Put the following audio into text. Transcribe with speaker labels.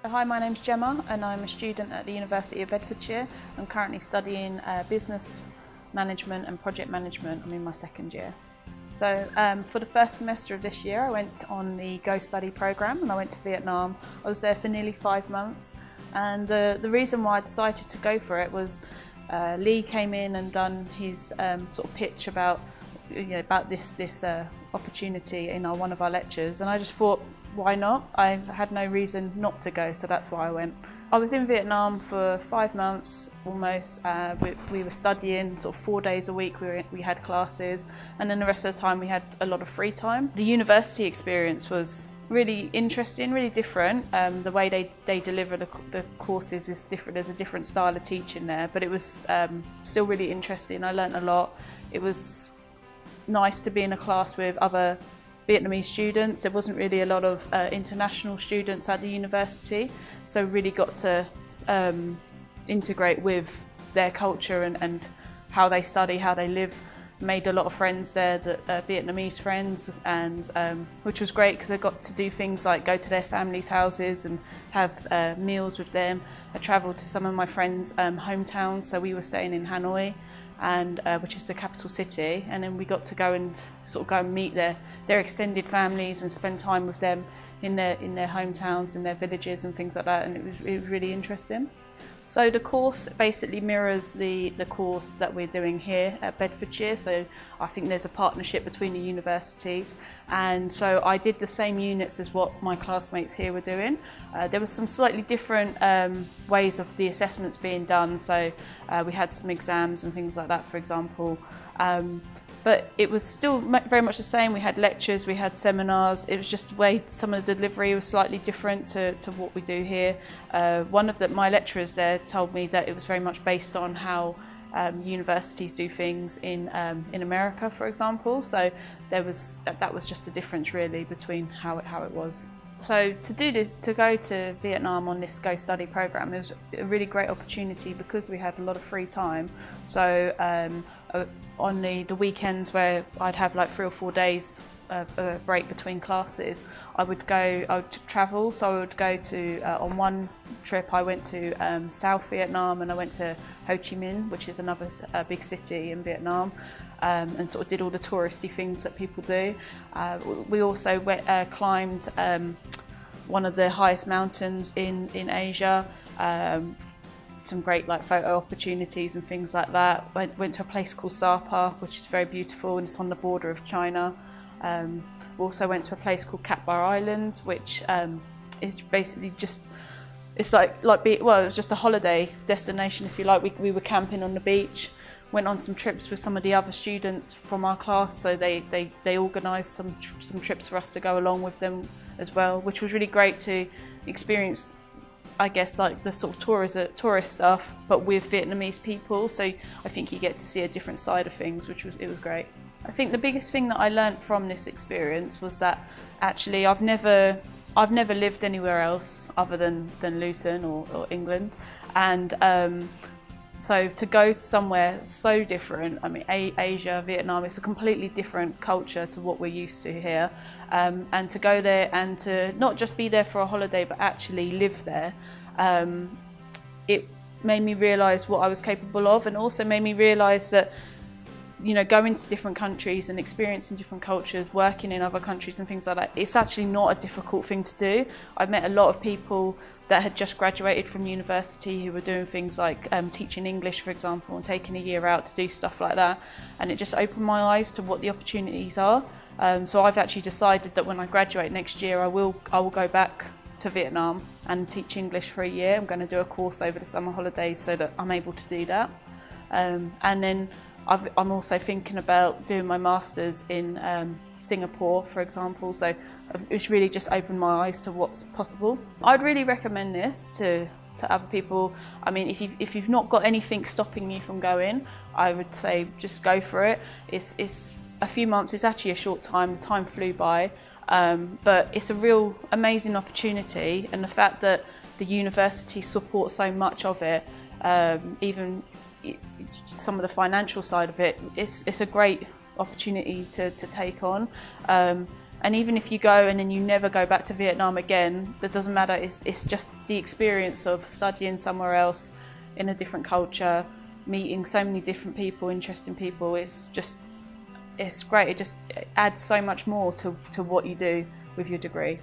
Speaker 1: Hi, my name's Gemma and I'm a student at the University of Bedfordshire. I'm currently studying business management and project management. I'm in my second year. So for the first semester of this year I went on the Go Study programme and I went to Vietnam. I was there for nearly 5 months, and the reason why I decided to go for it was Lee came in and done his sort of pitch about this opportunity in one of our lectures, and I just thought, why not? I had no reason not to go, so that's why I went. I was in Vietnam for 5 months almost. We were studying sort of 4 days a week. We had classes, and then the rest of the time we had a lot of free time. The university experience was really interesting, really different. The way they deliver the courses is different. There's a different style of teaching there, but it was still really interesting. I learnt a lot. It was nice to be in a class with other Vietnamese students. There wasn't really a lot of international students at the university, so really got to integrate with their culture and how they study, how they live. Made a lot of friends there, Vietnamese friends, and which was great because I got to do things like go to their families' houses and have meals with them. I travelled to some of my friends' hometowns, so we were staying in Hanoi, and which is the capital city, and then we got to go and meet their extended families and spend time with them in their hometowns, in their villages and things like that, and it was really interesting. So the course basically mirrors the course that we're doing here at Bedfordshire, so I think there's a partnership between the universities, and so I did the same units as what my classmates here were doing. There was some slightly different ways of the assessments being done, so we had some exams and things like that, for example. But it was still very much the same. We had lectures, we had seminars. It was just the way some of the delivery was slightly different to what we do here. One of my lecturers there told me that it was very much based on how universities do things in America, for example. So that was just a difference really between how it was. So to do this, to go to Vietnam on this Go Study programme, it was a really great opportunity because we had a lot of free time. So on the weekends where I'd have like 3 or 4 days of a break between classes, I would travel. So I would go to, on one trip I went to South Vietnam, and I went to Ho Chi Minh, which is another big city in Vietnam, and sort of did all the touristy things that people do. We also climbed one of the highest mountains in Asia. Some great photo opportunities and things like that. Went to a place called Sapa, which is very beautiful, and it's on the border of China. We also went to a place called Cat Bar Island, which is basically just, it's it was just a holiday destination, if you like. We were camping on the beach, went on some trips with some of the other students from our class, so they organised some trips for us to go along with them as well, which was really great to experience, I guess, the sort of tourist stuff, but with Vietnamese people. So I think you get to see a different side of things, it was great. I think the biggest thing that I learnt from this experience was that actually I've never lived anywhere else other than Luton or England, and so to go to somewhere so different, I mean Asia, Vietnam, it's a completely different culture to what we're used to here, and to go there and to not just be there for a holiday but actually live there, it made me realise what I was capable of, and also made me realise that, you know, going to different countries and experiencing different cultures, working in other countries and things like that, it's actually not a difficult thing to do. I met a lot of people that had just graduated from university who were doing things like teaching English, for example, and taking a year out to do stuff like that, and it just opened my eyes to what the opportunities are. So I've actually decided that when I graduate next year, I will go back to Vietnam and teach English for a year. I'm going to do a course over the summer holidays so that I'm able to do that, and then I'm also thinking about doing my Masters in Singapore, for example, so it's really just opened my eyes to what's possible. I'd really recommend this to other people. I mean, if you've not got anything stopping you from going, I would say just go for it. It's a few months, it's actually a short time, the time flew by, but it's a real amazing opportunity, and the fact that the university supports so much of it, even some of the financial side of it, it's a great opportunity to take on. And even if you go and then you never go back to Vietnam again, that doesn't matter. It's just the experience of studying somewhere else in a different culture, meeting so many different people, interesting people. It's great. It adds so much more to what you do with your degree.